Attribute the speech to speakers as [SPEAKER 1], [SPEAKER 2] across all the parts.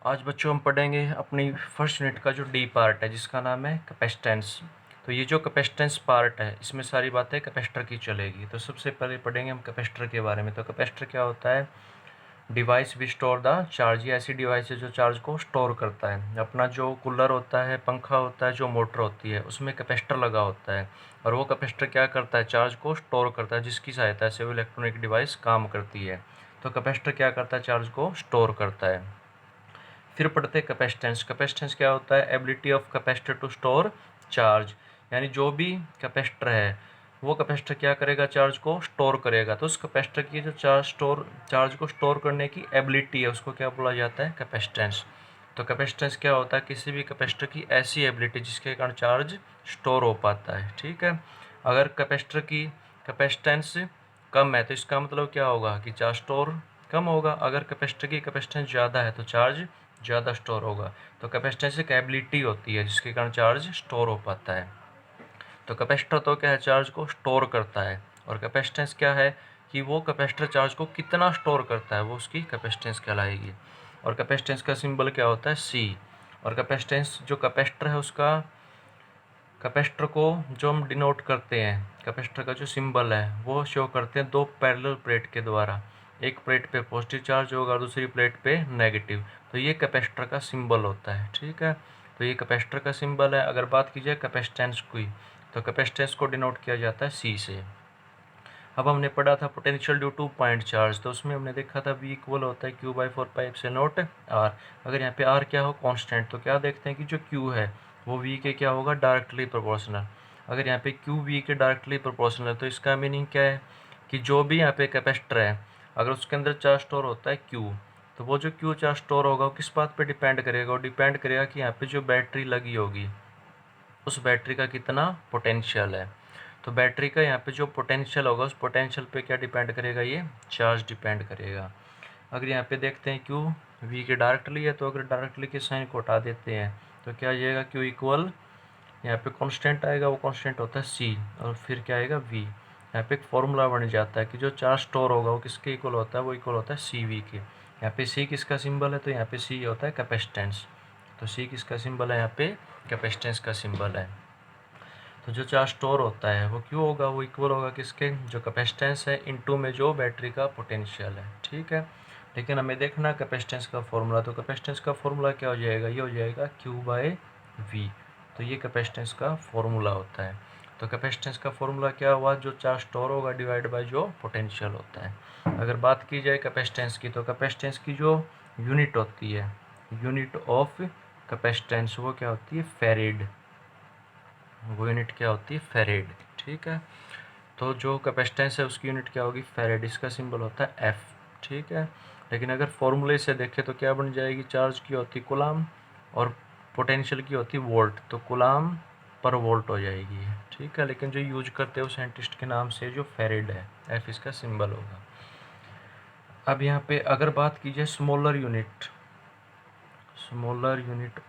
[SPEAKER 1] आज बच्चों हम पढ़ेंगे अपनी फर्स्ट यूनिट का जो डी पार्ट है जिसका नाम है कैपेसिटेंस। तो ये जो कैपेसिटेंस पार्ट है इसमें सारी बातें कैपेसिटर की चलेगी। तो सबसे पहले पढ़ेंगे हम कैपेसिटर के बारे में। तो कैपेसिटर क्या होता है? डिवाइस भी स्टोर द चार्ज। ये ऐसी डिवाइस है जो चार्ज को स्टोर करता है। अपना जो कूलर होता है, पंखा होता है, जो मोटर होती है उसमें कैपेसिटर लगा होता है और वो कैपेसिटर क्या करता है? चार्ज को स्टोर करता है, जिसकी सहायता से वो इलेक्ट्रॉनिक डिवाइस काम करती है। तो कैपेसिटर क्या करता है? चार्ज को स्टोर करता है। फिर पढ़ते हैं कैपेसिटेंस। कैपेसिटेंस क्या होता है? Ability of capacitor to store charge. यानी जो भी कैपेसिटर है वो कैपेसिटर क्या करेगा? चार्ज को स्टोर करेगा। तो उस कैपेसिटर की जो चार्ज को स्टोर करने की एबिलिटी है उसको क्या बोला जाता है? कैपेसिटेंस। तो कैपेसिटेंस क्या होता है? किसी भी कैपेसिटर की ऐसी एबिलिटी जिसके कारण चार्ज स्टोर हो पाता है। ठीक है। अगर कैपेसिटर की कैपेसिटेंस कम है तो इसका मतलब क्या होगा कि चार्ज स्टोर कम होगा। अगर कैपेसिटर की कैपेसिटेंस ज़्यादा है तो चार्ज ज़्यादा स्टोर होगा। तो कैपेसिटेंस एक एबिलिटी होती है जिसके कारण चार्ज स्टोर हो पाता है। तो कैपेसिटर तो क्या है? चार्ज को स्टोर करता है। और कैपेसिटेंस क्या है कि वो कैपेसिटर चार्ज को कितना स्टोर करता है वो उसकी कैपेसिटेंस कहलाएगी। और कैपेसिटेंस का सिंबल क्या होता है? सी। और कैपेसिटेंस जो कैपेसिटर है उसका कैपेसिटर को जो हम डिनोट करते हैं, कैपेसिटर का जो सिंबल है वो शो करते हैं दो पैरेलल प्लेट के द्वारा। एक प्लेट पे पॉजिटिव चार्ज होगा, दूसरी प्लेट पे नेगेटिव। तो ये कैपेसिटर का सिंबल होता है। ठीक है। तो ये कैपेसिटर का सिंबल है। अगर बात की जाए कैपेसिटेंस की तो कैपेसिटेंस को डिनोट किया जाता है सी से। अब हमने पढ़ा था potential due to point charge. तो उसमें हमने देखा था V इक्वल होता है Q/4πε0 R। अगर यहाँ पे R क्या हो? कांस्टेंट। तो क्या देखते हैं कि जो Q है वो V के क्या होगा? Directly proportional. अगर यहाँ पे Q V के डायरेक्टली प्रोपोर्शनल है तो इसका मीनिंग क्या है कि जो भी यहाँ पे कैपेसिटर है अगर उसके अंदर चार्ज स्टोर होता है Q, तो वो जो Q चार्ज स्टोर होगा वो किस बात पर डिपेंड करेगा? वो डिपेंड करेगा कि यहाँ पे जो बैटरी लगी होगी उस बैटरी का कितना पोटेंशियल है। तो बैटरी का यहाँ पे जो पोटेंशियल होगा उस पोटेंशियल पे क्या डिपेंड करेगा? ये चार्ज डिपेंड करेगा। अगर यहाँ पे देखते हैं क्यू वी के डायरेक्टली है तो अगर डायरेक्टली के साइन को हटा देते हैं तो क्या आ जाएगा? क्यू इक्वल यहाँ पे कांस्टेंट आएगा, वो कांस्टेंट होता है सी और फिर क्या आएगा? वी। यहाँ पे एक फॉर्मूला बन जाता है कि जो चार्ज स्टोर होगा वो किसके इक्वल होता है? वो इक्वल होता है सी वी के। यहाँ पे सी किसका सिंबल है? तो यहाँ पे सी होता है कैपेसिटेंस। तो सी किसका सिंबल है? यहाँ पे कैपेसिटेंस का सिंबल है। तो जो चार्ज स्टोर होता है वो क्यों होगा? वो इक्वल होगा किसके? जो कैपेसिटेंस है इनटू में जो बैटरी का पोटेंशियल है। ठीक है। लेकिन हमें देखना कैपेसिटेंस का फॉर्मूला। तो कैपेसिटेंस का फॉर्मूला क्या हो जाएगा? ये हो जाएगा Q/V। तो ये कैपेसिटेंस का फॉर्मूला होता है। तो कैपेसिटेंस का फॉर्मूला क्या हुआ? जो चार्ज स्टोर होगा डिवाइड बाय जो पोटेंशियल होता है। अगर बात की जाए कैपेसिटेंस की तो कैपेसिटेंस की जो यूनिट होती है, यूनिट ऑफ कैपेसिटेंस, वो क्या होती है? फैरेड। वो यूनिट क्या होती है? फैरेड। ठीक है। तो जो कैपेसिटेंस है उसकी यूनिट क्या होगी? फैरेड। इसका सिंबल होता है एफ। ठीक है। लेकिन अगर फॉर्मूले से देखें तो क्या बन जाएगी? चार्ज की होती कूलाम और पोटेंशियल की होती वोल्ट, तो कूलाम पर वोल्ट हो जाएगी। ठीक है। लेकिन जो यूज करते हैं वो साइंटिस्ट के नाम से जो फैरेड है, एफ इसका सिंबल होगा। अब यहाँ पे अगर बात की जाए स्मॉलर यूनिट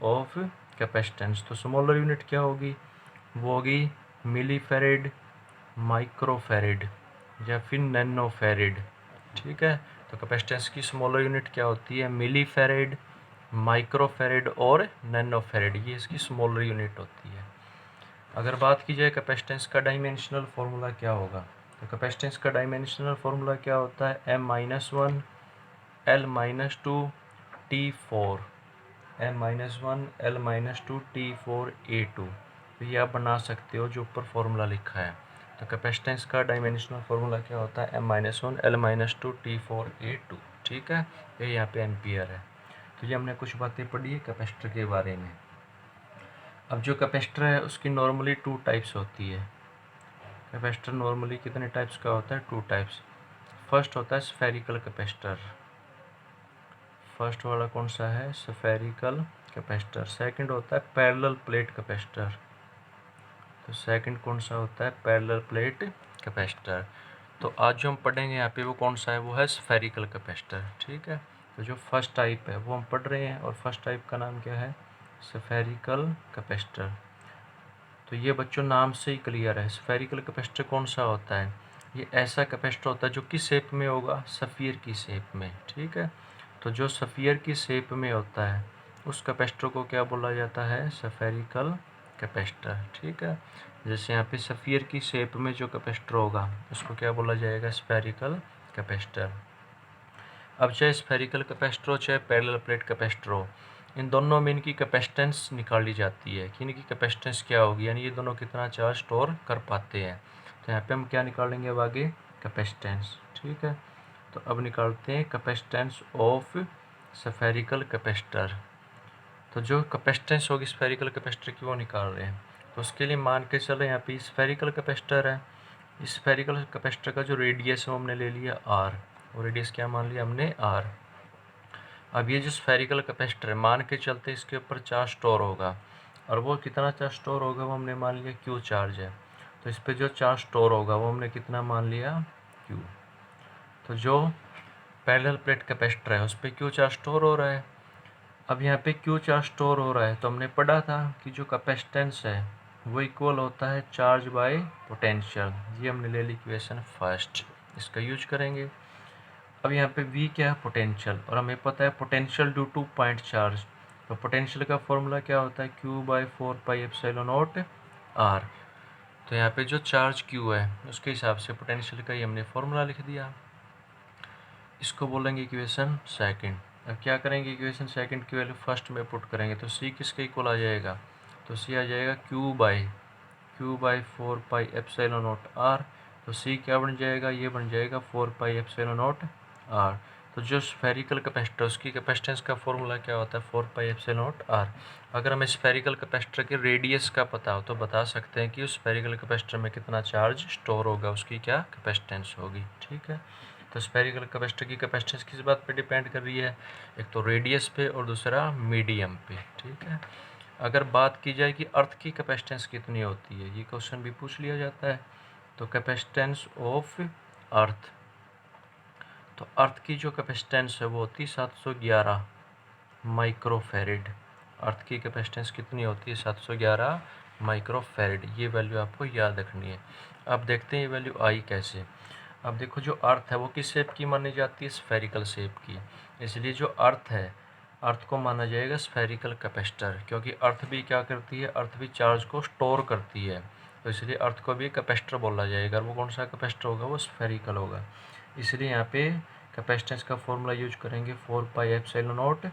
[SPEAKER 1] ऑफ कैपेसिटेंस, तो स्मॉलर यूनिट क्या होगी? वो होगी मिली फैरेड, माइक्रो फैरेड या फिर नैनो फैरेड। ठीक है। तो कैपेसिटेंस की स्मॉलर यूनिट क्या होती है? मिली फैरेड, माइक्रो फैरेड और नैनो फैरेड, ये इसकी स्मॉलर यूनिट होती है। अगर बात की जाए कैपेसिटेंस का डायमेंशनल फार्मूला क्या होगा, तो कैपेसिटेंस का डायमेंशनल फार्मूला क्या होता है? M-1 L-2 T4, M-1 L-2 T4 A2। तो ये आप बना सकते हो जो ऊपर फार्मूला लिखा है। तो कैपेसिटेंस का डायमेंशनल फार्मूला क्या होता है? M-1 L-2 T4 A2। ठीक है। ये यहाँ पे एम्पियर है। तो ये हमने कुछ बातें पढ़ी है कैपेसिटर के बारे में। अब जो कैपेसिटर है उसकी नॉर्मली 2 टाइप्स होती है। कैपेसिटर नॉर्मली कितने टाइप्स का होता है? 2 टाइप्स। फर्स्ट होता है स्फेरिकल कैपेसिटर। फर्स्ट वाला कौन सा है? Spherical capacitor. सेकंड होता है पैरेलल प्लेट कैपेसिटर। तो सेकंड कौन सा होता है? Parallel plate capacitor. तो आज जो हम पढ़ेंगे यहाँ पे वो कौन सा है? वो है स्फेरिकल कैपेसिटर। ठीक है। तो जो फर्स्ट टाइप है वो हम पढ़ रहे हैं और फर्स्ट टाइप का नाम क्या है? Spherical capacitor. तो ये बच्चों नाम से ही क्लियर है। स्फेरिकल कैपेसिटर कौन सा होता है? ये ऐसा कैपेसिटर होता है जो किस शेप में होगा? सफ़ीर की शेप में। ठीक है। तो जो स्फीयर की शेप में होता है उस कैपेसिटर को क्या बोला जाता है? Spherical capacitor. ठीक है, जैसे यहाँ पे स्फीयर की शेप में जो कैपेसिटर होगा उसको क्या बोला जाएगा? Spherical capacitor. अब चाहे स्फेरिकल कैपेसिटर हो चाहे पैरेलल प्लेट कैपेसिटर हो, इन दोनों में इनकी कैपेसिटेंस निकाली जाती है कि इनकी कैपेसिटेंस क्या होगी, यानी ये दोनों कितना चार्ज स्टोर कर पाते हैं। तो यहाँ पे हम क्या निकालेंगे अब आगे? कैपेसिटेंस। ठीक है, तो अब निकालते हैं कैपेसिटेंस ऑफ स्फेरिकल कैपेसिटर। तो जो कैपेसिटेंस होगी स्फेरिकल कैपेसिटर की वो निकाल रहे हैं। तो उसके लिए मान के चले यहाँ पे स्फेरिकल कैपेसिटर है, इस स्फेरिकल कैपेसिटर का जो रेडियस है वो हमने ले लिया r, और रेडियस क्या मान लिया हमने? r। अब ये जो स्फेरिकल कैपेसिटर है मान के चलते इसके ऊपर चार्ज स्टोर होगा, और वो कितना चार्ज स्टोर होगा वो हमने मान लिया q चार्ज है। तो इस पर जो चार्ज स्टोर होगा वो हमने कितना मान लिया? q। तो जो पैरेलल प्लेट कैपेसिटर है उस पर q चार्ज स्टोर हो रहा है। अब यहाँ पे q चार्ज स्टोर हो रहा है तो हमने पढ़ा था कि जो कैपेसिटेंस है वो इक्वल होता है चार्ज बाय पोटेंशियल। ये हमने ले ली इक्वेशन फर्स्ट, इसका यूज करेंगे। अब यहाँ पे v क्या है? पोटेंशियल, और हमें पता है potential due to point charge. तो पोटेंशियल का फॉर्मूला क्या होता है? q by 4πε0 r। तो यहाँ पे जो चार्ज q है उसके हिसाब से पोटेंशियल का ही हमने फॉर्मूला लिख दिया। इसको बोलेंगे इक्वेशन सेकंड। अब क्या करेंगे? इक्वेशन सेकंड की वैल्यू फर्स्ट में पुट करेंगे तो c किसके इक्वल आ जाएगा? तो c आ जाएगा q बाई 4πε0 r। तो c क्या बन जाएगा? ये बन जाएगा 4πε0 r। तो जो स्फेरिकल कैपेसिटर उसकी कैपेसिटेंस का फॉर्मूला क्या होता है? 4πε0 r। अगर हमें स्फेरिकल कैपेसिटर के रेडियस का पता हो तो बता सकते हैं कि उस स्फेरिकल कैपेसिटर में कितना चार्ज स्टोर होगा, उसकी क्या कैपेसिटेंस होगी। ठीक है, तो स्फेरिकल कैपेसिटर की कैपेसिटेंस किस बात पे डिपेंड कर रही है? एक तो रेडियस पे और दूसरा मीडियम पे। ठीक है, अगर बात की जाए कि अर्थ की कैपेसिटेंस कितनी होती है, ये क्वेश्चन भी पूछ लिया जाता है। तो कैपेसिटेंस ऑफ अर्थ, तो अर्थ की जो कैपेसिटेंस है वो होती है 711 माइक्रोफेरिड। अर्थ की कैपेसिटेंस कितनी होती है? 711 माइक्रोफेरिड। ये वैल्यू आपको याद रखनी है। अब देखते हैं ये वैल्यू आई कैसे। अब देखो जो अर्थ है वो किस शेप की मानी जाती है? स्फेरिकल शेप की। इसलिए जो अर्थ है, अर्थ को माना जाएगा स्फेरिकल कैपेसिटर, क्योंकि अर्थ भी क्या करती है? अर्थ भी चार्ज को स्टोर करती है, तो इसलिए अर्थ को भी कैपेसिटर बोला जाएगा। वो कौन सा कैपेसिटर होगा? वो स्फेरिकल होगा। इसलिए यहाँ पे कैपेसिटेंस का फॉर्मूला यूज करेंगे 4πε0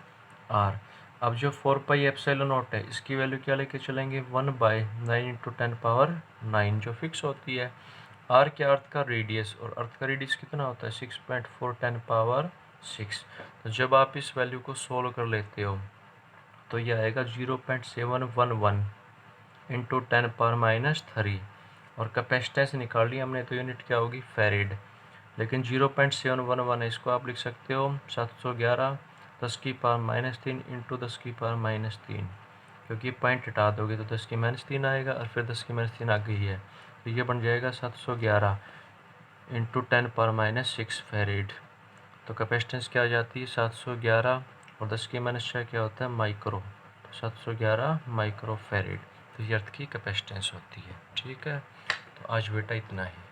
[SPEAKER 1] r। अब जो 4πε0 है इसकी वैल्यू क्या लेके चलेंगे? 1/9 × 10⁻9 जो फिक्स होती है। r क्या? अर्थ का रेडियस, और अर्थ का रेडियस कितना होता है? 6.4 10⁻6। तो जब आप इस वैल्यू को सोल्व कर लेते हो तो ये आएगा 0.711 × 10⁻³ और कैपेसिटेंस निकाल ली हमने तो यूनिट क्या होगी? फेरिड। लेकिन 0.711 है, इसको आप लिख सकते हो 711 10⁻³ × 10⁻3, क्योंकि पॉइंट हटा दोगे तो 10⁻³ आएगा और फिर 10⁻³ आ गई है, तो ये बन जाएगा 711 × 10⁻6 फेरिड। तो कैपेसिटेंस क्या आ जाती है? 711 और 10⁻6 क्या होता है? माइक्रो। तो 711 माइक्रो फेरिड। तो ये अर्थ की कैपेसिटेंस होती है। ठीक है, तो आज बेटा इतना ही।